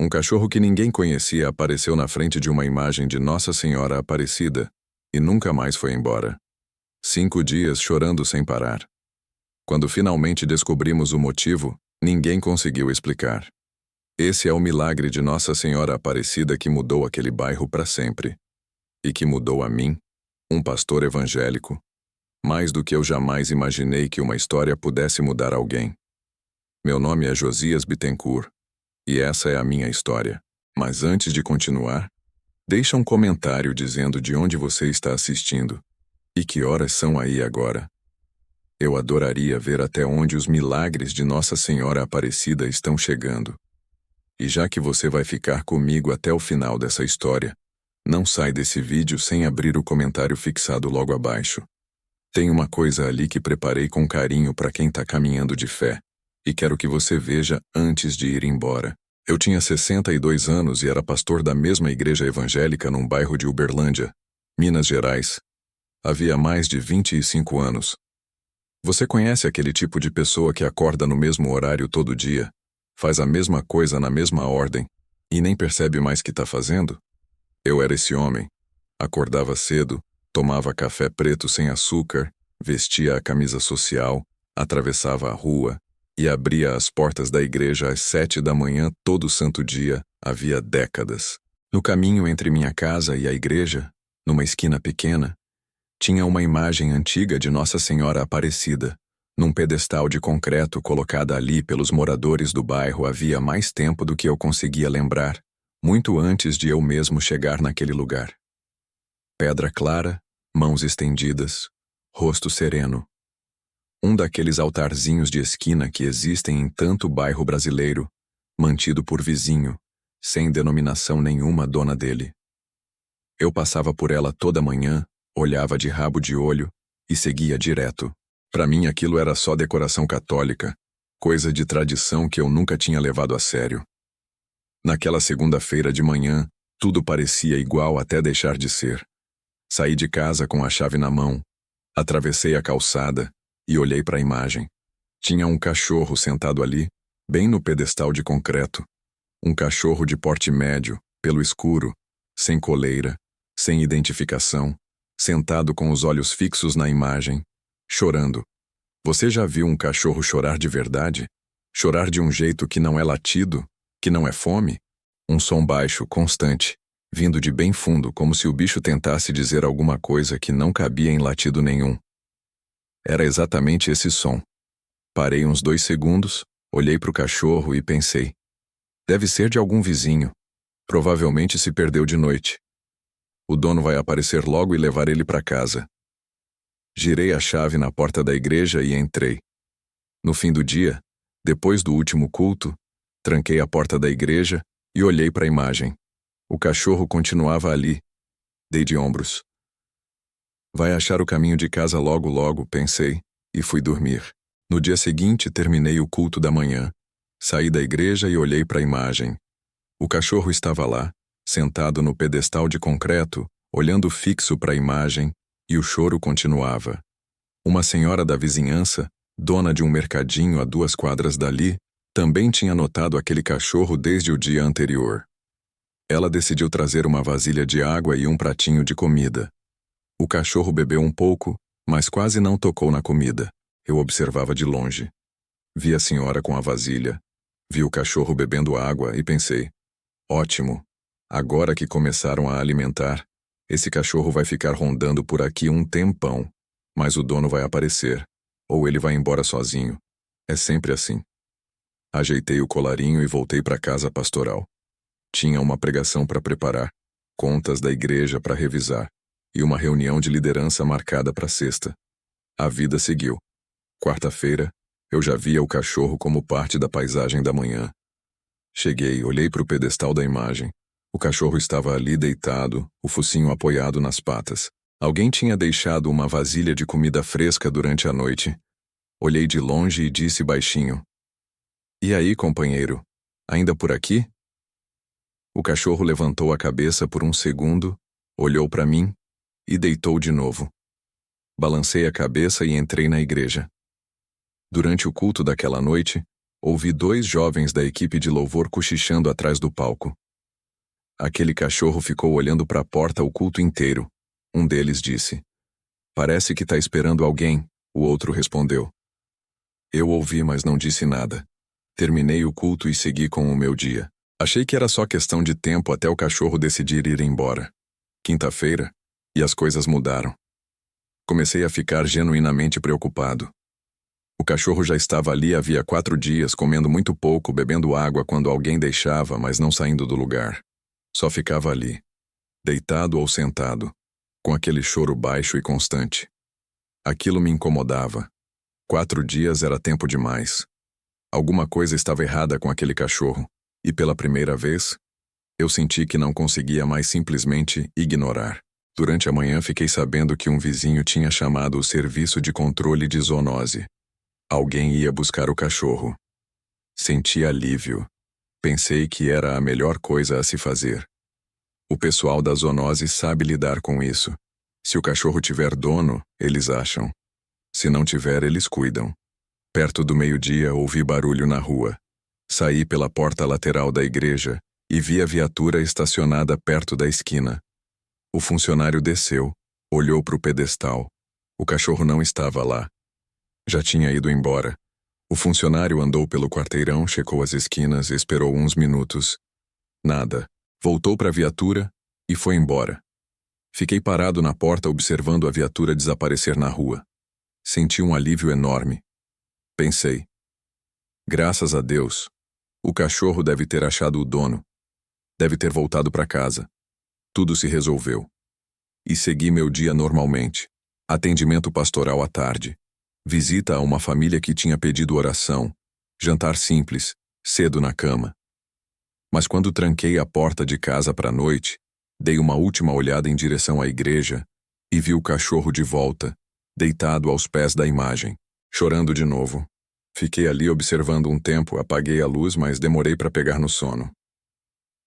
Um cachorro que ninguém conhecia apareceu na frente de uma imagem de Nossa Senhora Aparecida e nunca mais foi embora. 5 dias chorando sem parar. Quando finalmente descobrimos o motivo, ninguém conseguiu explicar. Esse é o milagre de Nossa Senhora Aparecida que mudou aquele bairro para sempre. E que mudou a mim, um pastor evangélico, mais do que eu jamais imaginei que uma história pudesse mudar alguém. Meu nome é Josias Bittencourt, e essa é a minha história. Mas antes de continuar, deixa um comentário dizendo de onde você está assistindo e que horas são aí agora. Eu adoraria ver até onde os milagres de Nossa Senhora Aparecida estão chegando. E já que você vai ficar comigo até o final dessa história, não sai desse vídeo sem abrir o comentário fixado logo abaixo. Tem uma coisa ali que preparei com carinho para quem está caminhando de fé, e quero que você veja antes de ir embora. Eu tinha 62 anos e era pastor da mesma igreja evangélica num bairro de Uberlândia, Minas Gerais. Havia mais de 25 anos. Você conhece aquele tipo de pessoa que acorda no mesmo horário todo dia, faz a mesma coisa na mesma ordem, e nem percebe mais que está fazendo? Eu era esse homem. Acordava cedo, tomava café preto sem açúcar, vestia a camisa social, atravessava a rua e abria as portas da igreja às 7 da manhã todo santo dia, havia décadas. No caminho entre minha casa e a igreja, numa esquina pequena, tinha uma imagem antiga de Nossa Senhora Aparecida, num pedestal de concreto colocada ali pelos moradores do bairro havia mais tempo do que eu conseguia lembrar, muito antes de eu mesmo chegar naquele lugar. Pedra clara, mãos estendidas, rosto sereno. Um daqueles altarzinhos de esquina que existem em tanto bairro brasileiro, mantido por vizinho, sem denominação nenhuma dona dele. Eu passava por ela toda manhã, olhava de rabo de olho e seguia direto. Para mim aquilo era só decoração católica, coisa de tradição que eu nunca tinha levado a sério. Naquela segunda-feira de manhã, tudo parecia igual até deixar de ser. Saí de casa com a chave na mão, atravessei a calçada e olhei para a imagem. Tinha um cachorro sentado ali, bem no pedestal de concreto. Um cachorro de porte médio, pelo escuro, sem coleira, sem identificação, sentado com os olhos fixos na imagem, chorando. Você já viu um cachorro chorar de verdade? Chorar de um jeito que não é latido, que não é fome? Um som baixo, constante, vindo de bem fundo, como se o bicho tentasse dizer alguma coisa que não cabia em latido nenhum. Era exatamente esse som. Parei uns 2 segundos, olhei para o cachorro e pensei: deve ser de algum vizinho. Provavelmente se perdeu de noite. O dono vai aparecer logo e levar ele para casa. Girei a chave na porta da igreja e entrei. No fim do dia, depois do último culto, tranquei a porta da igreja e olhei para a imagem. O cachorro continuava ali. Dei de ombros. Vai achar o caminho de casa logo logo, pensei, e fui dormir. No dia seguinte, terminei o culto da manhã. Saí da igreja e olhei para a imagem. O cachorro estava lá, sentado no pedestal de concreto, olhando fixo para a imagem, e o choro continuava. Uma senhora da vizinhança, dona de um mercadinho a 2 quadras dali, também tinha notado aquele cachorro desde o dia anterior. Ela decidiu trazer uma vasilha de água e um pratinho de comida. O cachorro bebeu um pouco, mas quase não tocou na comida. Eu observava de longe. Vi a senhora com a vasilha, vi o cachorro bebendo água e pensei: ótimo, agora que começaram a alimentar, esse cachorro vai ficar rondando por aqui um tempão, mas o dono vai aparecer, ou ele vai embora sozinho. É sempre assim. Ajeitei o colarinho e voltei para casa pastoral. Tinha uma pregação para preparar, contas da igreja para revisar, e uma reunião de liderança marcada para sexta. A vida seguiu. Quarta-feira, eu já via o cachorro como parte da paisagem da manhã. Cheguei, olhei para o pedestal da imagem. O cachorro estava ali deitado, o focinho apoiado nas patas. Alguém tinha deixado uma vasilha de comida fresca durante a noite. Olhei de longe e disse baixinho: e aí, companheiro, ainda por aqui? O cachorro levantou a cabeça por um segundo, olhou para mim e deitou de novo. Balancei a cabeça e entrei na igreja. Durante o culto daquela noite, ouvi 2 jovens da equipe de louvor cochichando atrás do palco. Aquele cachorro ficou olhando para a porta o culto inteiro. Um deles disse: "Parece que tá esperando alguém", o outro respondeu. Eu ouvi, mas não disse nada. Terminei o culto e segui com o meu dia. Achei que era só questão de tempo até o cachorro decidir ir embora. Quinta-feira, e as coisas mudaram. Comecei a ficar genuinamente preocupado. O cachorro já estava ali havia 4 dias, comendo muito pouco, bebendo água quando alguém deixava, mas não saindo do lugar. Só ficava ali, deitado ou sentado, com aquele choro baixo e constante. Aquilo me incomodava. 4 dias era tempo demais. Alguma coisa estava errada com aquele cachorro, e pela primeira vez, eu senti que não conseguia mais simplesmente ignorar. Durante a manhã fiquei sabendo que um vizinho tinha chamado o serviço de controle de zoonose. Alguém ia buscar o cachorro. Senti alívio. Pensei que era a melhor coisa a se fazer. O pessoal da zoonose sabe lidar com isso. Se o cachorro tiver dono, eles acham. Se não tiver, eles cuidam. Perto do meio-dia, ouvi barulho na rua. Saí pela porta lateral da igreja e vi a viatura estacionada perto da esquina. O funcionário desceu, olhou para o pedestal. O cachorro não estava lá. Já tinha ido embora. O funcionário andou pelo quarteirão, checou as esquinas, esperou uns minutos. Nada. Voltou para a viatura e foi embora. Fiquei parado na porta observando a viatura desaparecer na rua. Senti um alívio enorme. Pensei: graças a Deus, o cachorro deve ter achado o dono. Deve ter voltado para casa. Tudo se resolveu. E segui meu dia normalmente. Atendimento pastoral à tarde. Visita a uma família que tinha pedido oração. Jantar simples, cedo na cama. Mas quando tranquei a porta de casa para a noite, dei uma última olhada em direção à igreja e vi o cachorro de volta, deitado aos pés da imagem, chorando de novo. Fiquei ali observando um tempo, apaguei a luz, mas demorei para pegar no sono.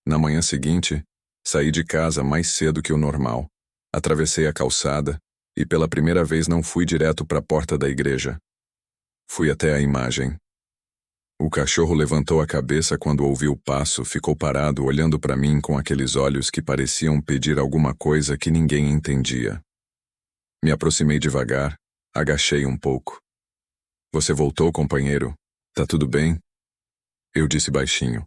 Na manhã seguinte, saí de casa mais cedo que o normal, atravessei a calçada e pela primeira vez não fui direto para a porta da igreja. Fui até a imagem. O cachorro levantou a cabeça quando ouviu o passo, ficou parado olhando para mim com aqueles olhos que pareciam pedir alguma coisa que ninguém entendia. Me aproximei devagar, agachei um pouco. "Você voltou, companheiro? Tá tudo bem?" Eu disse baixinho.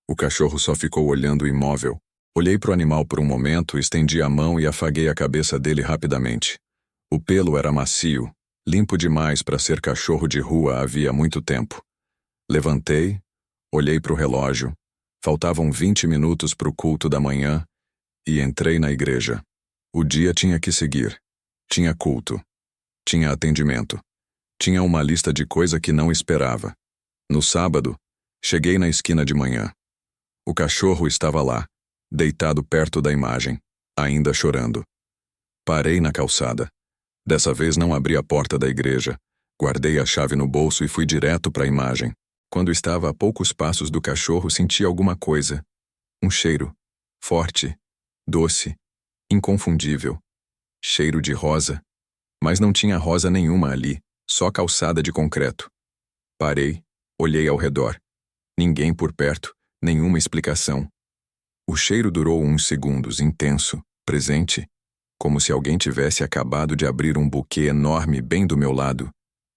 O cachorro só ficou olhando imóvel. Olhei para o animal por um momento, estendi a mão e afaguei a cabeça dele rapidamente. O pelo era macio, limpo demais para ser cachorro de rua havia muito tempo. Levantei, olhei para o relógio. Faltavam 20 minutos para o culto da manhã e entrei na igreja. O dia tinha que seguir. Tinha culto. Tinha atendimento. Tinha uma lista de coisa que não esperava. No sábado, cheguei na esquina de manhã. O cachorro estava lá, deitado perto da imagem, ainda chorando. Parei na calçada. Dessa vez não abri a porta da igreja. Guardei a chave no bolso e fui direto para a imagem. Quando estava a poucos passos do cachorro, senti alguma coisa. Um cheiro. Forte. Doce. Inconfundível. Cheiro de rosa. Mas não tinha rosa nenhuma ali, só calçada de concreto. Parei, olhei ao redor. Ninguém por perto, nenhuma explicação. O cheiro durou uns segundos, intenso, presente, como se alguém tivesse acabado de abrir um buquê enorme bem do meu lado,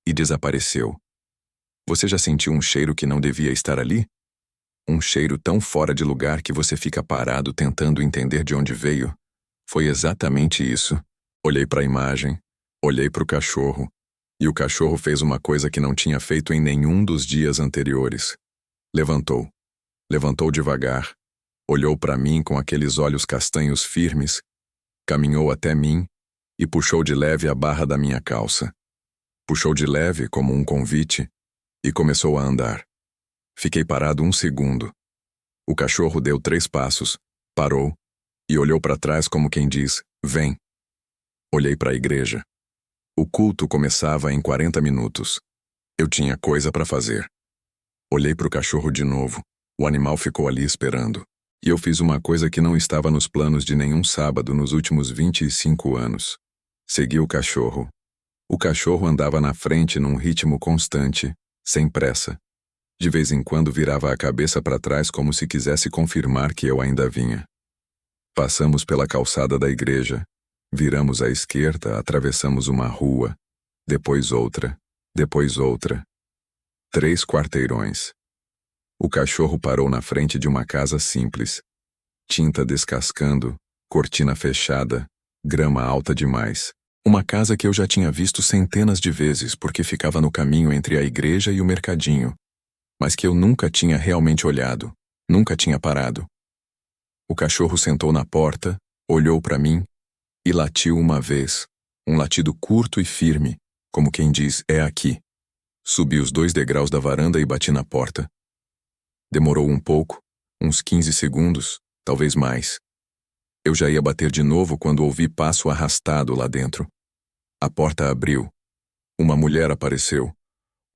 e desapareceu. Você já sentiu um cheiro que não devia estar ali? Um cheiro tão fora de lugar que você fica parado tentando entender de onde veio? Foi exatamente isso. Olhei para a imagem, olhei para o cachorro, e o cachorro fez uma coisa que não tinha feito em nenhum dos dias anteriores. Levantou. Levantou devagar, olhou para mim com aqueles olhos castanhos firmes, caminhou até mim e puxou de leve a barra da minha calça. Puxou de leve, como um convite, e começou a andar. Fiquei parado um segundo. O cachorro deu 3 passos, parou e olhou para trás como quem diz: "Vem." Olhei para a igreja. O culto começava em 40 minutos. Eu tinha coisa para fazer. Olhei para o cachorro de novo. O animal ficou ali esperando. E eu fiz uma coisa que não estava nos planos de nenhum sábado nos últimos 25 anos. Segui o cachorro. O cachorro andava na frente num ritmo constante, sem pressa. De vez em quando virava a cabeça para trás como se quisesse confirmar que eu ainda vinha. Passamos pela calçada da igreja, viramos à esquerda, atravessamos uma rua, depois outra, depois outra. 3 quarteirões. O cachorro parou na frente de uma casa simples. Tinta descascando, cortina fechada, grama alta demais. Uma casa que eu já tinha visto centenas de vezes porque ficava no caminho entre a igreja e o mercadinho, mas que eu nunca tinha realmente olhado, nunca tinha parado. O cachorro sentou na porta, olhou para mim e latiu uma vez, um latido curto e firme, como quem diz, é aqui. Subi os 2 degraus da varanda e bati na porta. Demorou um pouco, uns 15 segundos, talvez mais. Eu já ia bater de novo quando ouvi passo arrastado lá dentro. A porta abriu. Uma mulher apareceu.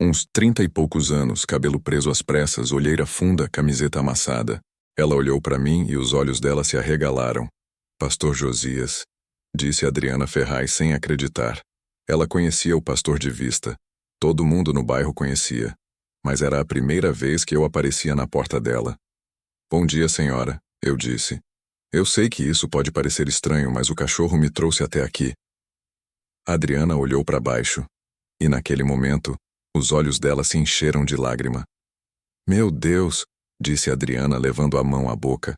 Uns 30 e poucos anos, cabelo preso às pressas, olheira funda, camiseta amassada. Ela olhou para mim e os olhos dela se arregalaram. Pastor Josias, disse Adriana Ferraz sem acreditar. Ela conhecia o pastor de vista. Todo mundo no bairro conhecia. Mas era a primeira vez que eu aparecia na porta dela. Bom dia, senhora, eu disse. Eu sei que isso pode parecer estranho, mas o cachorro me trouxe até aqui. Adriana olhou para baixo. E naquele momento, os olhos dela se encheram de lágrima. Meu Deus, disse Adriana levando a mão à boca.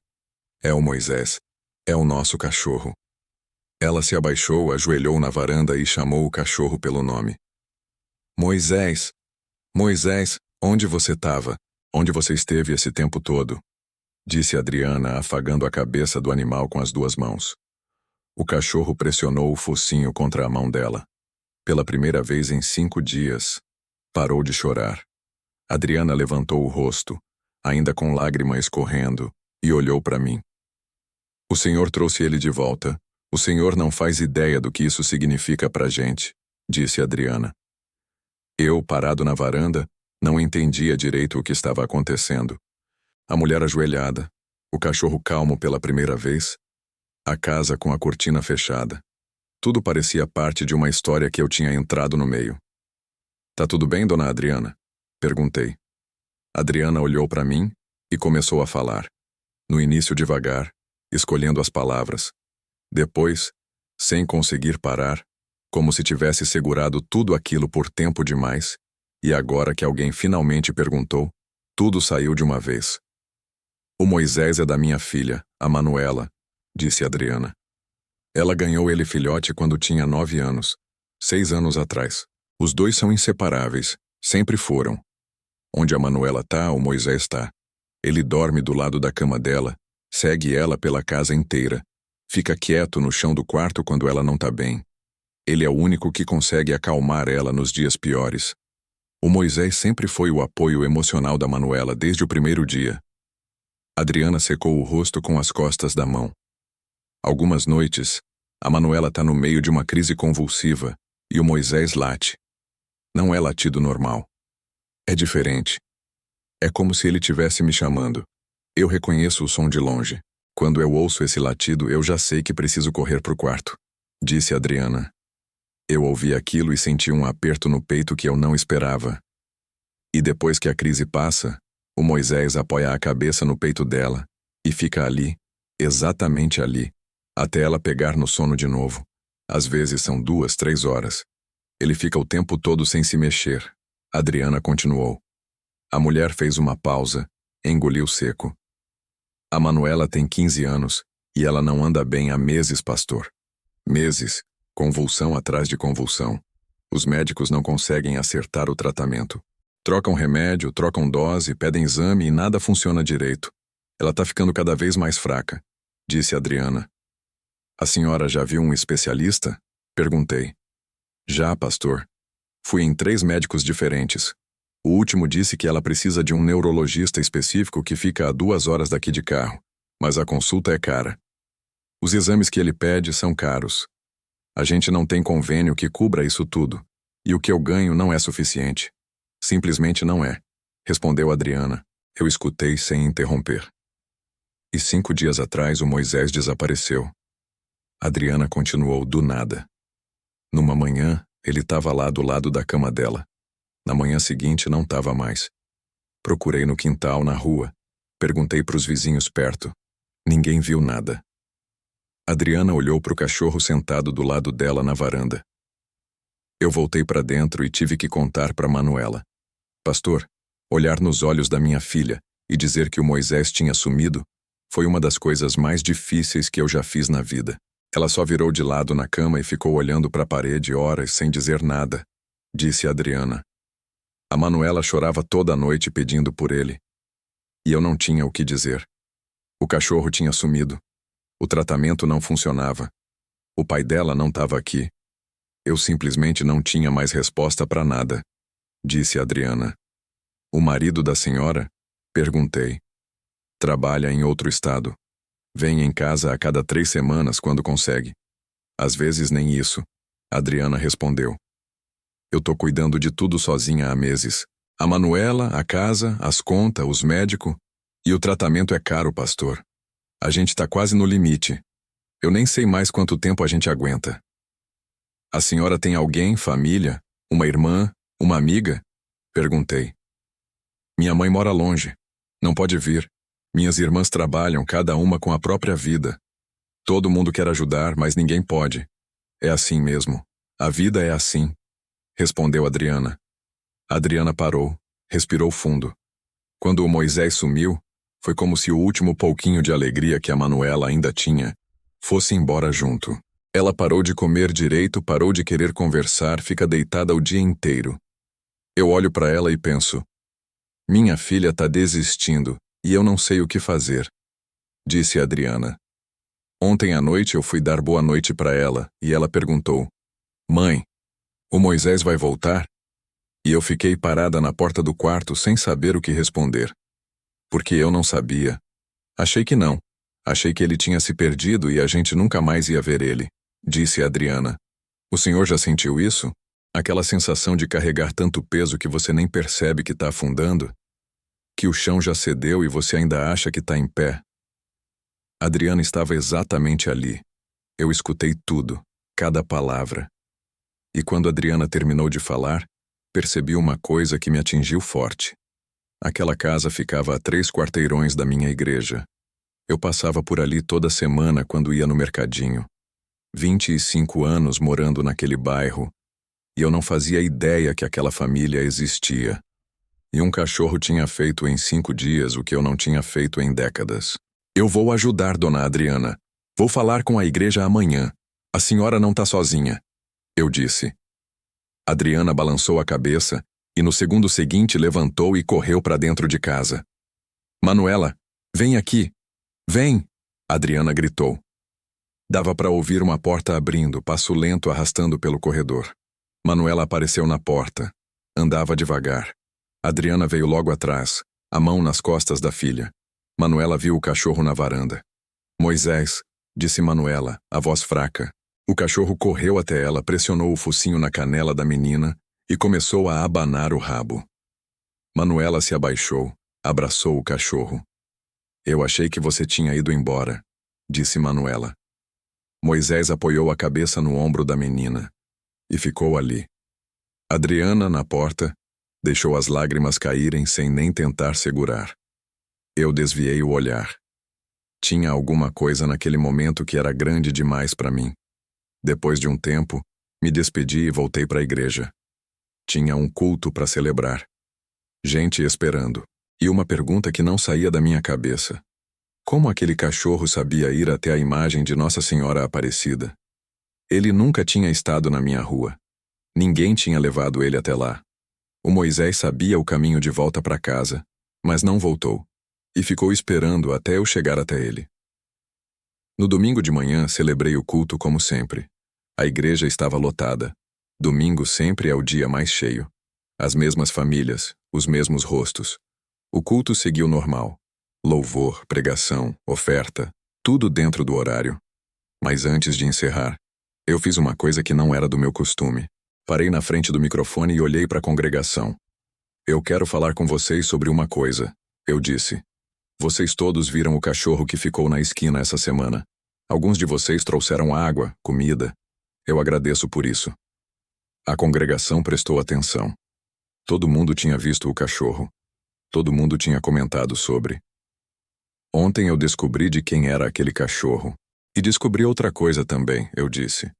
É o Moisés. É o nosso cachorro. Ela se abaixou, ajoelhou na varanda e chamou o cachorro pelo nome. Moisés! Moisés, onde você estava? Onde você esteve esse tempo todo? Disse Adriana, afagando a cabeça do animal com as 2 mãos. O cachorro pressionou o focinho contra a mão dela. Pela primeira vez em 5 dias, parou de chorar. Adriana levantou o rosto, ainda com lágrima escorrendo, e olhou para mim. O Senhor trouxe ele de volta. O Senhor não faz ideia do que isso significa pra gente, disse Adriana. Eu, parado na varanda, não entendia direito o que estava acontecendo. A mulher ajoelhada, o cachorro calmo pela primeira vez, a casa com a cortina fechada. Tudo parecia parte de uma história que eu tinha entrado no meio. Tá tudo bem, dona Adriana? Perguntei. Adriana olhou para mim e começou a falar. No início devagar, escolhendo as palavras. Depois, sem conseguir parar, como se tivesse segurado tudo aquilo por tempo demais, e agora que alguém finalmente perguntou, tudo saiu de uma vez. O Moisés é da minha filha, a Manuela, disse Adriana. Ela ganhou ele filhote quando tinha 9 anos, 6 anos atrás. Os 2 são inseparáveis, sempre foram. Onde a Manuela tá, o Moisés tá. Ele dorme do lado da cama dela, segue ela pela casa inteira. Fica quieto no chão do quarto quando ela não tá bem. Ele é o único que consegue acalmar ela nos dias piores. O Moisés sempre foi o apoio emocional da Manuela desde o primeiro dia. Adriana secou o rosto com as costas da mão. Algumas noites, a Manuela tá no meio de uma crise convulsiva e o Moisés late. Não é latido normal. É diferente. É como se ele tivesse me chamando. Eu reconheço o som de longe. Quando eu ouço esse latido, eu já sei que preciso correr pro quarto, disse Adriana. Eu ouvi aquilo e senti um aperto no peito que eu não esperava. E depois que a crise passa, o Moisés apoia a cabeça no peito dela e fica ali, exatamente ali, até ela pegar no sono de novo. Às vezes são 2, 3 horas. Ele fica o tempo todo sem se mexer. Adriana continuou. A mulher fez uma pausa, engoliu seco. A Manuela tem 15 anos e ela não anda bem há meses, pastor. Meses, convulsão atrás de convulsão. Os médicos não conseguem acertar o tratamento. Trocam remédio, trocam dose, pedem exame e nada funciona direito. Ela tá ficando cada vez mais fraca, disse Adriana. A senhora já viu um especialista? Perguntei. Já, pastor. Fui em 3 médicos diferentes. O último disse que ela precisa de um neurologista específico que fica a 2 horas daqui de carro, mas a consulta é cara. Os exames que ele pede são caros. A gente não tem convênio que cubra isso tudo, e o que eu ganho não é suficiente. Simplesmente não é, respondeu Adriana. Eu escutei sem interromper. E 5 dias atrás o Moisés desapareceu. Adriana continuou do nada. Numa manhã, ele estava lá do lado da cama dela. Na manhã seguinte não estava mais. Procurei no quintal, na rua. Perguntei para os vizinhos perto. Ninguém viu nada. Adriana olhou para o cachorro sentado do lado dela na varanda. Eu voltei para dentro e tive que contar para Manuela. Pastor, olhar nos olhos da minha filha e dizer que o Moisés tinha sumido foi uma das coisas mais difíceis que eu já fiz na vida. Ela só virou de lado na cama e ficou olhando para a parede horas sem dizer nada, disse Adriana. A Manuela chorava toda a noite pedindo por ele. E eu não tinha o que dizer. O cachorro tinha sumido. O tratamento não funcionava. O pai dela não estava aqui. Eu simplesmente não tinha mais resposta para nada, disse Adriana. O marido da senhora? Perguntei. Trabalha em outro estado. Vem em casa a cada 3 semanas quando consegue. Às vezes nem isso, Adriana respondeu. Eu tô cuidando de tudo sozinha há meses. A Manuela, a casa, as contas, os médicos. E o tratamento é caro, pastor. A gente tá quase no limite. Eu nem sei mais quanto tempo a gente aguenta. A senhora tem alguém, família, uma irmã, uma amiga? Perguntei. Minha mãe mora longe. Não pode vir. Minhas irmãs trabalham, cada uma com a própria vida. Todo mundo quer ajudar, mas ninguém pode. É assim mesmo. A vida é assim, respondeu Adriana. Adriana parou, respirou fundo. Quando o Moisés sumiu, foi como se o último pouquinho de alegria que a Manuela ainda tinha fosse embora junto. Ela parou de comer direito, parou de querer conversar, fica deitada o dia inteiro. Eu olho para ela e penso, minha filha tá desistindo e eu não sei o que fazer, disse Adriana. Ontem à noite eu fui dar boa noite para ela e ela perguntou, mãe, o Moisés vai voltar? E eu fiquei parada na porta do quarto sem saber o que responder. Porque eu não sabia. Achei que não. Achei que ele tinha se perdido e a gente nunca mais ia ver ele, disse Adriana. O senhor já sentiu isso? Aquela sensação de carregar tanto peso que você nem percebe que está afundando? Que o chão já cedeu e você ainda acha que está em pé? Adriana estava exatamente ali. Eu escutei tudo, cada palavra. E quando Adriana terminou de falar, percebi uma coisa que me atingiu forte. Aquela casa ficava a 3 quarteirões da minha igreja. Eu passava por ali toda semana quando ia no mercadinho. 25 anos morando naquele bairro, e eu não fazia ideia que aquela família existia. E um cachorro tinha feito em 5 dias o que eu não tinha feito em décadas. Eu vou ajudar, dona Adriana. Vou falar com a igreja amanhã. A senhora não está sozinha, eu disse. Adriana balançou a cabeça e no segundo seguinte levantou e correu para dentro de casa. Manuela, vem aqui. Vem! Adriana gritou. Dava para ouvir uma porta abrindo, passo lento arrastando pelo corredor. Manuela apareceu na porta. Andava devagar. Adriana veio logo atrás, a mão nas costas da filha. Manuela viu o cachorro na varanda. Moisés, disse Manuela, a voz fraca. O cachorro correu até ela, pressionou o focinho na canela da menina e começou a abanar o rabo. Manuela se abaixou, abraçou o cachorro. Eu achei que você tinha ido embora, disse Manuela. Moisés apoiou a cabeça no ombro da menina e ficou ali. Adriana, na porta, deixou as lágrimas caírem sem nem tentar segurar. Eu desviei o olhar. Tinha alguma coisa naquele momento que era grande demais para mim. Depois de um tempo, me despedi e voltei para a igreja. Tinha um culto para celebrar. Gente esperando. E uma pergunta que não saía da minha cabeça. Como aquele cachorro sabia ir até a imagem de Nossa Senhora Aparecida? Ele nunca tinha estado na minha rua. Ninguém tinha levado ele até lá. O Moisés sabia o caminho de volta para casa, mas não voltou. E ficou esperando até eu chegar até ele. No domingo de manhã, celebrei o culto como sempre. A igreja estava lotada. Domingo sempre é o dia mais cheio. As mesmas famílias, os mesmos rostos. O culto seguiu normal. Louvor, pregação, oferta, tudo dentro do horário. Mas antes de encerrar, eu fiz uma coisa que não era do meu costume. Parei na frente do microfone e olhei para a congregação. Eu quero falar com vocês sobre uma coisa, eu disse. Vocês todos viram o cachorro que ficou na esquina essa semana. Alguns de vocês trouxeram água, comida. Eu agradeço por isso. A congregação prestou atenção. Todo mundo tinha visto o cachorro. Todo mundo tinha comentado sobre. Ontem eu descobri de quem era aquele cachorro. E descobri outra coisa também, eu disse.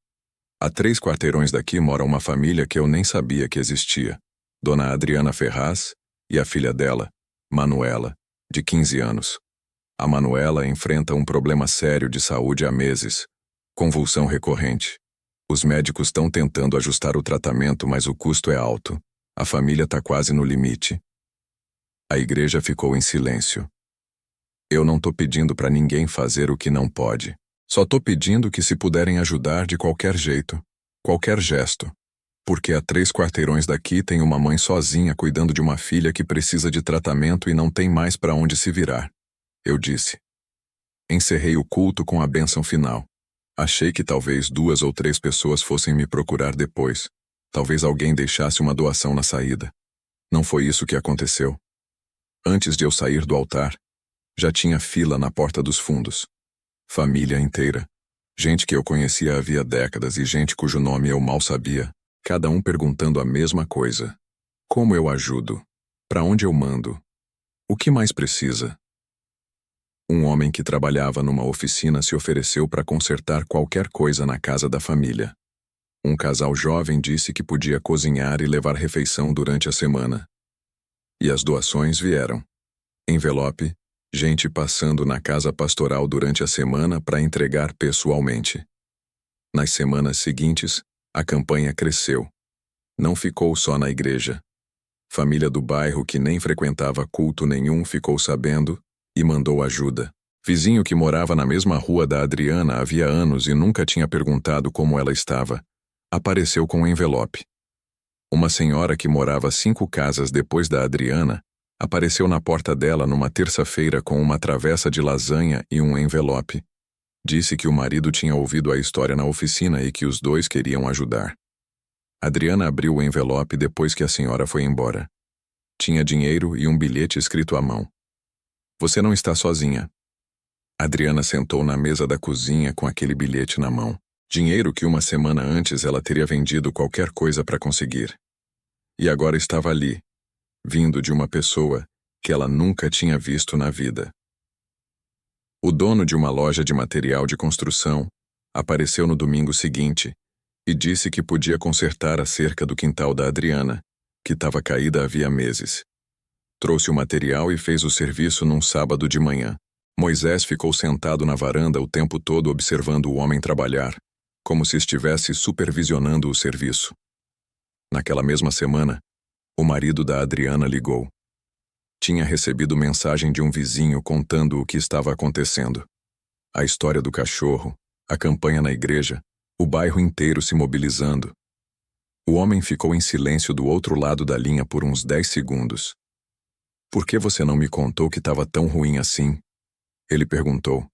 A 3 quarteirões daqui mora uma família que eu nem sabia que existia. Dona Adriana Ferraz e a filha dela, Manuela, de 15 anos. A Manuela enfrenta um problema sério de saúde há meses. Convulsão recorrente. Os médicos estão tentando ajustar o tratamento, mas o custo é alto. A família está quase no limite. A igreja ficou em silêncio. Eu não tô pedindo para ninguém fazer o que não pode. Só tô pedindo que se puderem ajudar de qualquer jeito, qualquer gesto. Porque a 3 quarteirões daqui tem uma mãe sozinha cuidando de uma filha que precisa de tratamento e não tem mais para onde se virar. Eu disse. Encerrei o culto com a bênção final. Achei que talvez 2 ou 3 pessoas fossem me procurar depois. Talvez alguém deixasse uma doação na saída. Não foi isso que aconteceu. Antes de eu sair do altar, já tinha fila na porta dos fundos. Família inteira. Gente que eu conhecia havia décadas e gente cujo nome eu mal sabia. Cada um perguntando a mesma coisa. Como eu ajudo? Para onde eu mando? O que mais precisa? Um homem que trabalhava numa oficina se ofereceu para consertar qualquer coisa na casa da família. Um casal jovem disse que podia cozinhar e levar refeição durante a semana. E as doações vieram. Envelope, gente passando na casa pastoral durante a semana para entregar pessoalmente. Nas semanas seguintes, a campanha cresceu. Não ficou só na igreja. Família do bairro que nem frequentava culto nenhum ficou sabendo e mandou ajuda. Vizinho que morava na mesma rua da Adriana havia anos e nunca tinha perguntado como ela estava, apareceu com um envelope. Uma senhora que morava 5 casas depois da Adriana apareceu na porta dela numa terça-feira com uma travessa de lasanha e um envelope. Disse que o marido tinha ouvido a história na oficina e que os dois queriam ajudar. Adriana abriu o envelope depois que a senhora foi embora. Tinha dinheiro e um bilhete escrito à mão. Você não está sozinha. Adriana sentou na mesa da cozinha com aquele bilhete na mão. Dinheiro que uma semana antes ela teria vendido qualquer coisa para conseguir. E agora estava ali, vindo de uma pessoa que ela nunca tinha visto na vida. O dono de uma loja de material de construção apareceu no domingo seguinte e disse que podia consertar a cerca do quintal da Adriana, que estava caída havia meses. Trouxe o material e fez o serviço num sábado de manhã. Moisés ficou sentado na varanda o tempo todo observando o homem trabalhar, como se estivesse supervisionando o serviço. Naquela mesma semana, o marido da Adriana ligou. Tinha recebido mensagem de um vizinho contando o que estava acontecendo. A história do cachorro, a campanha na igreja, o bairro inteiro se mobilizando. O homem ficou em silêncio do outro lado da linha por uns 10 segundos. Por que você não me contou que estava tão ruim assim? Ele perguntou.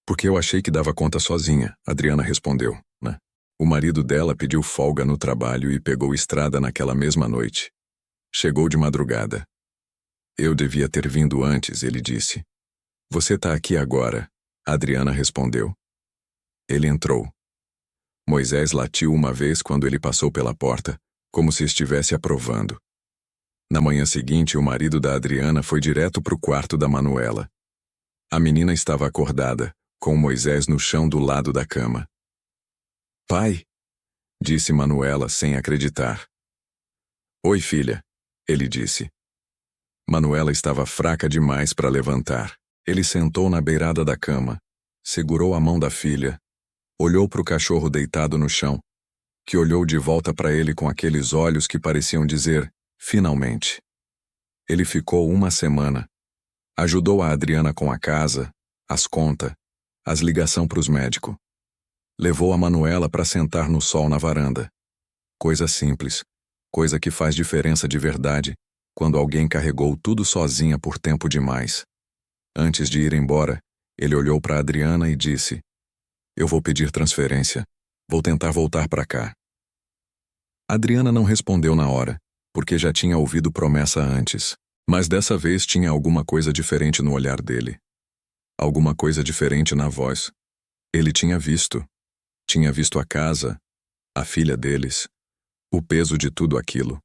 Porque eu achei que dava conta sozinha, Adriana respondeu, né? O marido dela pediu folga no trabalho e pegou estrada naquela mesma noite. Chegou de madrugada. Eu devia ter vindo antes, ele disse. Você tá aqui agora, Adriana respondeu. Ele entrou. Moisés latiu uma vez quando ele passou pela porta, como se estivesse aprovando. Na manhã seguinte, o marido da Adriana foi direto para o quarto da Manuela. A menina estava acordada, com Moisés no chão do lado da cama. Pai, disse Manuela sem acreditar. Oi, filha, ele disse. Manuela estava fraca demais para levantar. Ele sentou na beirada da cama, segurou a mão da filha, olhou para o cachorro deitado no chão, que olhou de volta para ele com aqueles olhos que pareciam dizer, finalmente. Ele ficou uma semana. Ajudou a Adriana com a casa, as contas, as ligações para os médicos. Levou a Manuela para sentar no sol na varanda. Coisa simples, coisa que faz diferença de verdade, quando alguém carregou tudo sozinha por tempo demais. Antes de ir embora, ele olhou para Adriana e disse, eu vou pedir transferência, vou tentar voltar para cá. Adriana não respondeu na hora, porque já tinha ouvido promessa antes. Mas dessa vez tinha alguma coisa diferente no olhar dele. Alguma coisa diferente na voz. Ele tinha visto. Tinha visto a casa, a filha deles, o peso de tudo aquilo.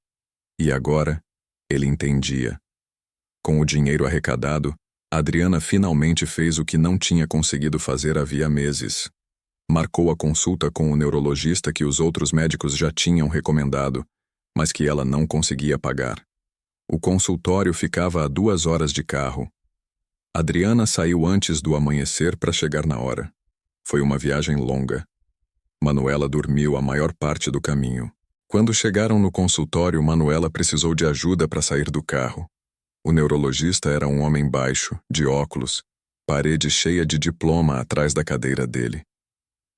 E agora, ele entendia. Com o dinheiro arrecadado, Adriana finalmente fez o que não tinha conseguido fazer havia meses. Marcou a consulta com o neurologista que os outros médicos já tinham recomendado, mas que ela não conseguia pagar. O consultório ficava a 2 horas de carro. Adriana saiu antes do amanhecer para chegar na hora. Foi uma viagem longa. Manuela dormiu a maior parte do caminho. Quando chegaram no consultório, Manuela precisou de ajuda para sair do carro. O neurologista era um homem baixo, de óculos, parede cheia de diploma atrás da cadeira dele.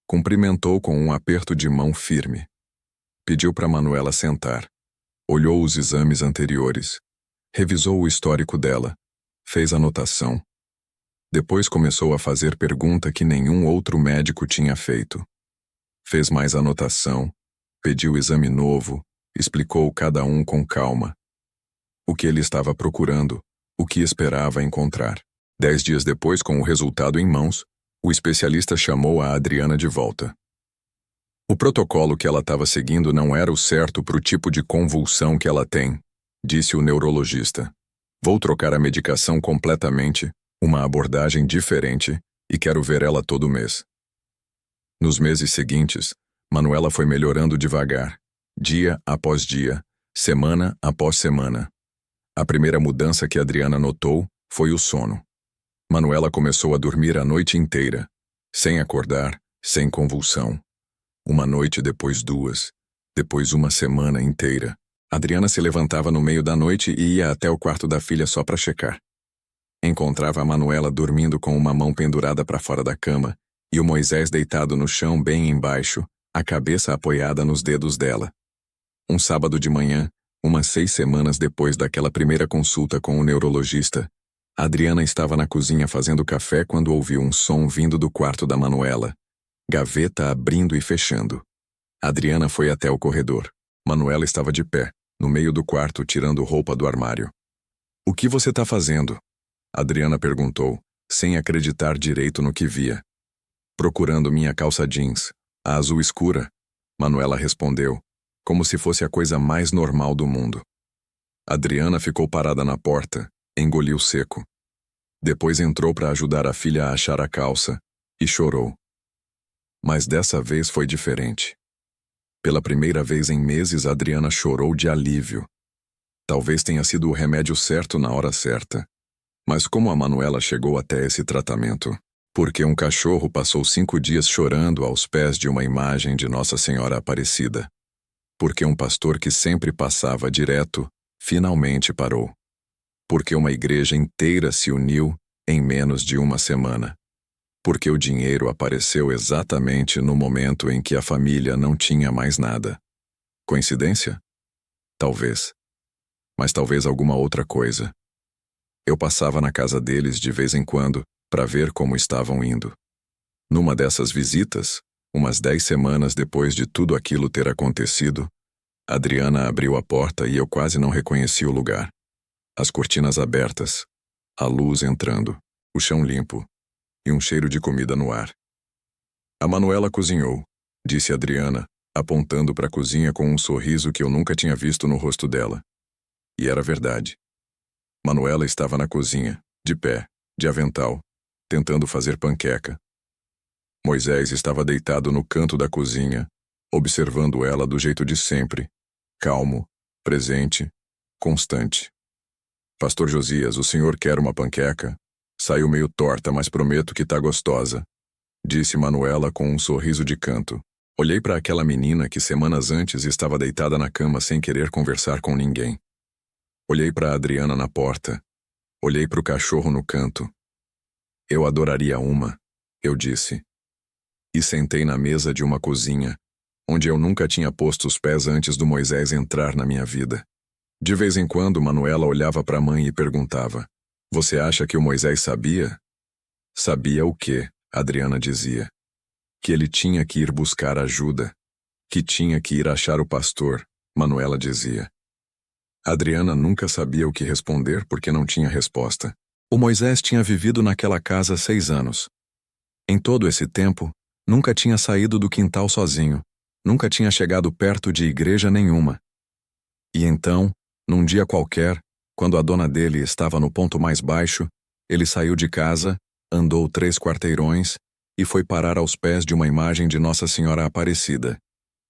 Cumprimentou com um aperto de mão firme. Pediu para Manuela sentar. Olhou os exames anteriores. Revisou o histórico dela. Fez anotação. Depois começou a fazer pergunta que nenhum outro médico tinha feito. Fez mais anotação. Pediu exame novo. Explicou cada um com calma. O que ele estava procurando, o que esperava encontrar. 10 dias depois, com o resultado em mãos, o especialista chamou a Adriana de volta. O protocolo que ela estava seguindo não era o certo para o tipo de convulsão que ela tem, disse o neurologista. Vou trocar a medicação completamente, uma abordagem diferente, e quero ver ela todo mês. Nos meses seguintes, Manuela foi melhorando devagar, dia após dia, semana após semana. A primeira mudança que Adriana notou foi o sono. Manuela começou a dormir a noite inteira, sem acordar, sem convulsão. Uma noite, depois 2, depois uma semana inteira. Adriana se levantava no meio da noite e ia até o quarto da filha só para checar. Encontrava a Manuela dormindo com uma mão pendurada para fora da cama e o Moisés deitado no chão bem embaixo, a cabeça apoiada nos dedos dela. Um sábado de manhã, umas 6 semanas depois daquela primeira consulta com o neurologista, Adriana estava na cozinha fazendo café quando ouviu um som vindo do quarto da Manuela. Gaveta abrindo e fechando. Adriana foi até o corredor. Manuela estava de pé, no meio do quarto, tirando roupa do armário. O que você está fazendo? Adriana perguntou, sem acreditar direito no que via. Procurando minha calça jeans, a azul escura. Manuela respondeu, como se fosse a coisa mais normal do mundo. Adriana ficou parada na porta, engoliu seco. Depois entrou para ajudar a filha a achar a calça e chorou. Mas dessa vez foi diferente. Pela primeira vez em meses, Adriana chorou de alívio. Talvez tenha sido o remédio certo na hora certa. Mas como a Manuela chegou até esse tratamento? Porque um cachorro passou 5 dias chorando aos pés de uma imagem de Nossa Senhora Aparecida. Porque um pastor que sempre passava direto, finalmente parou. Porque uma igreja inteira se uniu em menos de uma semana. Porque o dinheiro apareceu exatamente no momento em que a família não tinha mais nada. Coincidência? Talvez. Mas talvez alguma outra coisa. Eu passava na casa deles de vez em quando para ver como estavam indo. Numa dessas visitas, umas 10 semanas depois de tudo aquilo ter acontecido, Adriana abriu a porta e eu quase não reconheci o lugar. As cortinas abertas, a luz entrando, o chão limpo e um cheiro de comida no ar. A Manuela cozinhou, disse Adriana, apontando para a cozinha com um sorriso que eu nunca tinha visto no rosto dela. E era verdade. Manuela estava na cozinha, de pé, de avental, tentando fazer panqueca. Moisés estava deitado no canto da cozinha, observando ela do jeito de sempre, calmo, presente, constante. Pastor Josias, o senhor quer uma panqueca? Saiu meio torta, mas prometo que tá gostosa, disse Manuela com um sorriso de canto. Olhei para aquela menina que semanas antes estava deitada na cama sem querer conversar com ninguém. Olhei para Adriana na porta. Olhei para o cachorro no canto. Eu adoraria uma, eu disse. E sentei na mesa de uma cozinha, onde eu nunca tinha posto os pés antes do Moisés entrar na minha vida. De vez em quando, Manuela olhava para a mãe e perguntava, você acha que o Moisés sabia? Sabia o quê? Adriana dizia. Que ele tinha que ir buscar ajuda. Que tinha que ir achar o pastor, Manuela dizia. Adriana nunca sabia o que responder porque não tinha resposta. O Moisés tinha vivido naquela casa 6 anos. Em todo esse tempo, nunca tinha saído do quintal sozinho. Nunca tinha chegado perto de igreja nenhuma. E então, num dia qualquer, Quando a dona dele estava no ponto mais baixo, ele saiu de casa, andou 3 quarteirões e foi parar aos pés de uma imagem de Nossa Senhora Aparecida.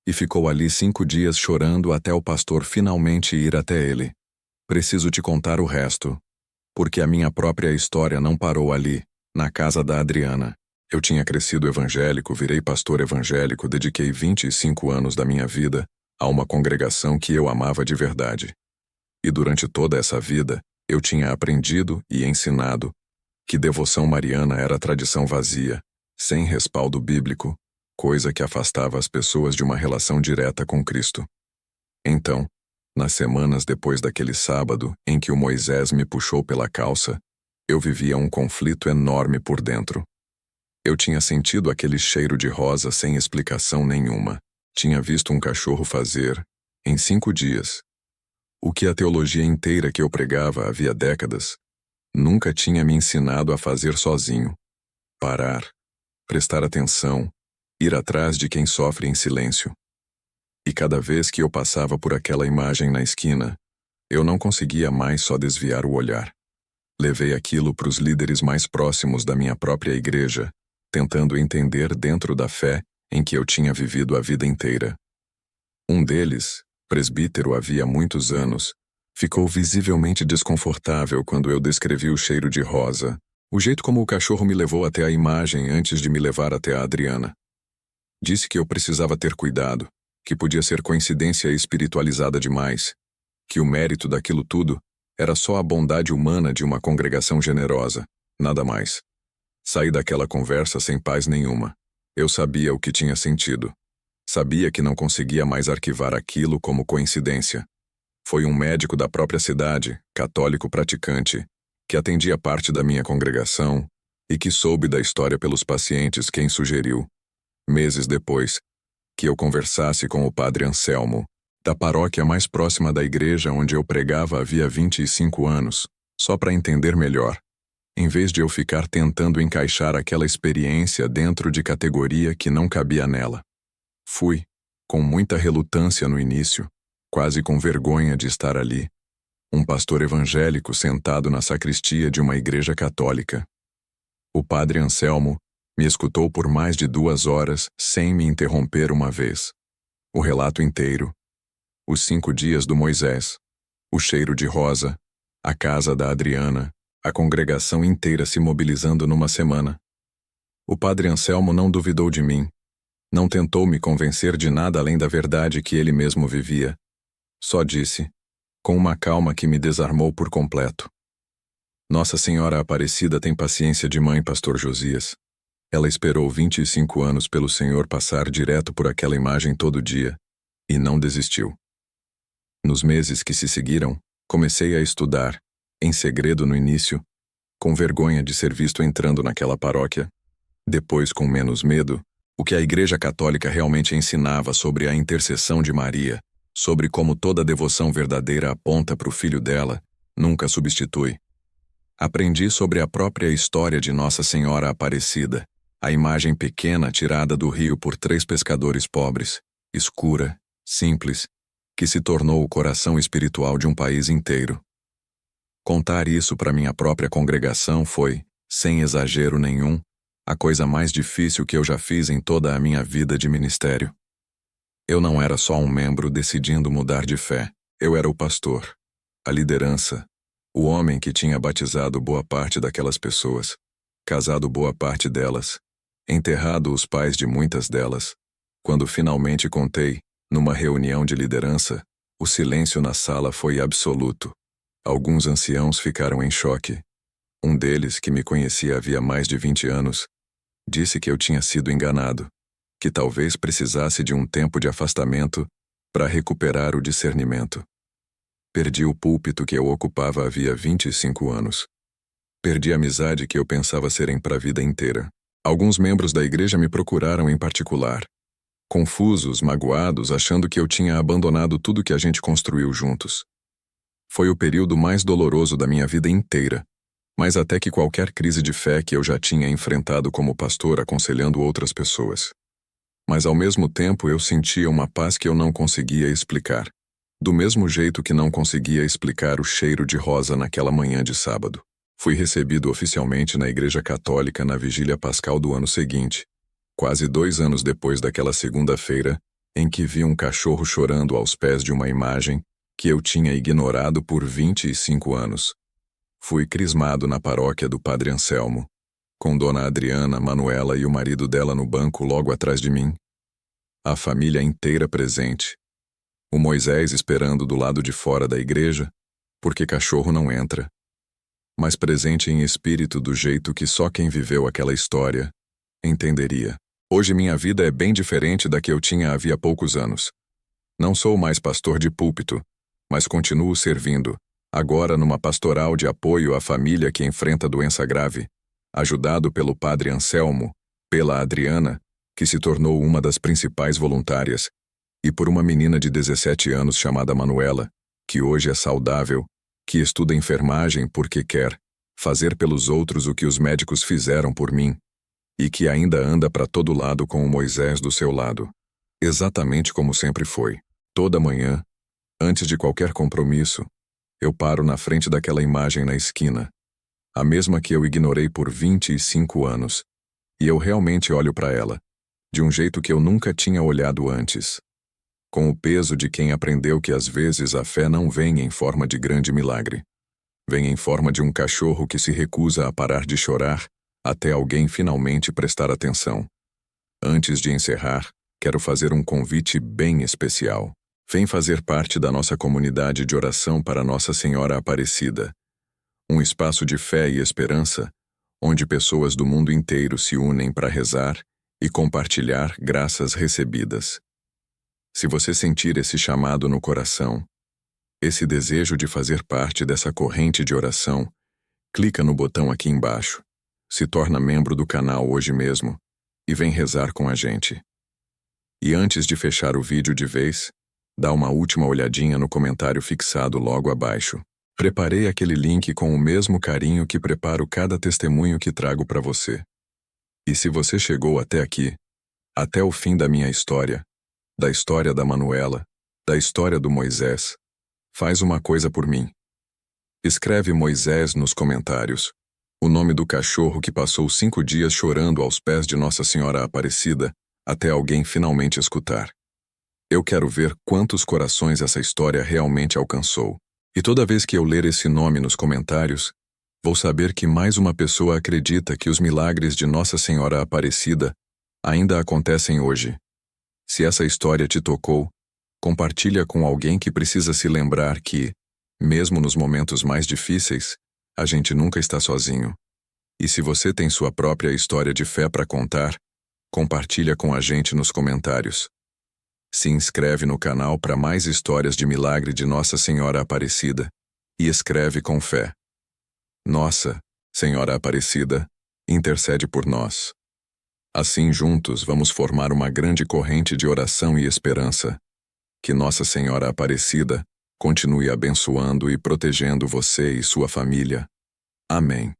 E ficou ali 5 dias chorando até o pastor finalmente ir até ele. Preciso te contar o resto, porque a minha própria história não parou ali, na casa da Adriana. Eu tinha crescido evangélico, virei pastor evangélico, dediquei 25 anos da minha vida a uma congregação que eu amava de verdade. E durante toda essa vida, eu tinha aprendido e ensinado que devoção mariana era tradição vazia, sem respaldo bíblico, coisa que afastava as pessoas de uma relação direta com Cristo. Então, nas semanas depois daquele sábado em que o Moisés me puxou pela calça, eu vivia um conflito enorme por dentro. Eu tinha sentido aquele cheiro de rosa sem explicação nenhuma. Tinha visto um cachorro fazer, em 5 dias, o que a teologia inteira que eu pregava havia décadas nunca tinha me ensinado a fazer sozinho. Parar, prestar atenção, ir atrás de quem sofre em silêncio. E cada vez que eu passava por aquela imagem na esquina, eu não conseguia mais só desviar o olhar. Levei aquilo para os líderes mais próximos da minha própria igreja, tentando entender dentro da fé em que eu tinha vivido a vida inteira. Um deles, presbítero havia muitos anos, ficou visivelmente desconfortável quando eu descrevi o cheiro de rosa, o jeito como o cachorro me levou até a imagem antes de me levar até a Adriana. Disse que eu precisava ter cuidado, que podia ser coincidência espiritualizada demais, que o mérito daquilo tudo era só a bondade humana de uma congregação generosa, nada mais. Saí daquela conversa sem paz nenhuma. Eu sabia o que tinha sentido. Sabia que não conseguia mais arquivar aquilo como coincidência. Foi um médico da própria cidade, católico praticante, que atendia parte da minha congregação e que soube da história pelos pacientes quem sugeriu, meses depois, que eu conversasse com o padre Anselmo, da paróquia mais próxima da igreja onde eu pregava havia 25 anos, só para entender melhor, em vez de eu ficar tentando encaixar aquela experiência dentro de categoria que não cabia nela. Fui, com muita relutância no início, quase com vergonha de estar ali, um pastor evangélico sentado na sacristia de uma igreja católica. O padre Anselmo me escutou por mais de 2 horas sem me interromper uma vez. O relato inteiro, os 5 dias do Moisés, o cheiro de rosa, a casa da Adriana, a congregação inteira se mobilizando numa semana. O padre Anselmo não duvidou de mim, não tentou me convencer de nada além da verdade que ele mesmo vivia. Só disse, com uma calma que me desarmou por completo: Nossa Senhora Aparecida tem paciência de mãe, pastor Josias. Ela esperou 25 anos pelo Senhor passar direto por aquela imagem todo dia, e não desistiu. Nos meses que se seguiram, comecei a estudar, em segredo no início, com vergonha de ser visto entrando naquela paróquia. Depois, com menos medo, o que a Igreja Católica realmente ensinava sobre a intercessão de Maria, sobre como toda devoção verdadeira aponta para o Filho dela, nunca substitui. Aprendi sobre a própria história de Nossa Senhora Aparecida, a imagem pequena tirada do rio por 3 pescadores pobres, escura, simples, que se tornou o coração espiritual de um país inteiro. Contar isso para minha própria congregação foi, sem exagero nenhum, a coisa mais difícil que eu já fiz em toda a minha vida de ministério. Eu não era só um membro decidindo mudar de fé, eu era o pastor, a liderança, o homem que tinha batizado boa parte daquelas pessoas, casado boa parte delas, enterrado os pais de muitas delas. Quando finalmente contei, numa reunião de liderança, o silêncio na sala foi absoluto. Alguns anciãos ficaram em choque. Um deles, que me conhecia havia mais de 20 anos, disse que eu tinha sido enganado, que talvez precisasse de um tempo de afastamento para recuperar o discernimento. Perdi o púlpito que eu ocupava havia 25 anos. Perdi a amizade que eu pensava serem para a vida inteira. Alguns membros da igreja me procuraram em particular, confusos, magoados, achando que eu tinha abandonado tudo que a gente construiu juntos. Foi o período mais doloroso da minha vida inteira, mais até que qualquer crise de fé que eu já tinha enfrentado como pastor aconselhando outras pessoas. Mas ao mesmo tempo eu sentia uma paz que eu não conseguia explicar. Do mesmo jeito que não conseguia explicar o cheiro de rosa naquela manhã de sábado. Fui recebido oficialmente na Igreja Católica na vigília pascal do ano seguinte, quase 2 anos depois daquela segunda-feira em que vi um cachorro chorando aos pés de uma imagem que eu tinha ignorado por 25 anos. Fui crismado na paróquia do Padre Anselmo, com Dona Adriana, Manuela e o marido dela no banco logo atrás de mim. A família inteira presente. O Moisés esperando do lado de fora da igreja, porque cachorro não entra. Mas presente em espírito do jeito que só quem viveu aquela história entenderia. Hoje minha vida é bem diferente da que eu tinha havia poucos anos. Não sou mais pastor de púlpito, mas continuo servindo, agora numa pastoral de apoio à família que enfrenta doença grave, ajudado pelo Padre Anselmo, pela Adriana, que se tornou uma das principais voluntárias, e por uma menina de 17 anos chamada Manuela, que hoje é saudável, que estuda enfermagem porque quer fazer pelos outros o que os médicos fizeram por mim, e que ainda anda para todo lado com o Moisés do seu lado. Exatamente como sempre foi. Toda manhã, antes de qualquer compromisso, eu paro na frente daquela imagem na esquina, a mesma que eu ignorei por 25 anos, e eu realmente olho para ela, de um jeito que eu nunca tinha olhado antes. Com o peso de quem aprendeu que às vezes a fé não vem em forma de grande milagre. Vem em forma de um cachorro que se recusa a parar de chorar até alguém finalmente prestar atenção. Antes de encerrar, quero fazer um convite bem especial. Vem fazer parte da nossa comunidade de oração para Nossa Senhora Aparecida. Um espaço de fé e esperança, onde pessoas do mundo inteiro se unem para rezar e compartilhar graças recebidas. Se você sentir esse chamado no coração, esse desejo de fazer parte dessa corrente de oração, clica no botão aqui embaixo, se torna membro do canal hoje mesmo e vem rezar com a gente. E antes de fechar o vídeo de vez, dá uma última olhadinha no comentário fixado logo abaixo. Preparei aquele link com o mesmo carinho que preparo cada testemunho que trago para você. E se você chegou até aqui, até o fim da minha história, da história da Manuela, da história do Moisés, faz uma coisa por mim. Escreve Moisés nos comentários, o nome do cachorro que passou 5 dias chorando aos pés de Nossa Senhora Aparecida, até alguém finalmente escutar. Eu quero ver quantos corações essa história realmente alcançou. E toda vez que eu ler esse nome nos comentários, vou saber que mais uma pessoa acredita que os milagres de Nossa Senhora Aparecida ainda acontecem hoje. Se essa história te tocou, compartilha com alguém que precisa se lembrar que, mesmo nos momentos mais difíceis, a gente nunca está sozinho. E se você tem sua própria história de fé para contar, compartilha com a gente nos comentários. Se inscreve no canal para mais histórias de milagre de Nossa Senhora Aparecida e escreve com fé. Nossa Senhora Aparecida, intercede por nós. Assim juntos vamos formar uma grande corrente de oração e esperança. Que Nossa Senhora Aparecida continue abençoando e protegendo você e sua família. Amém.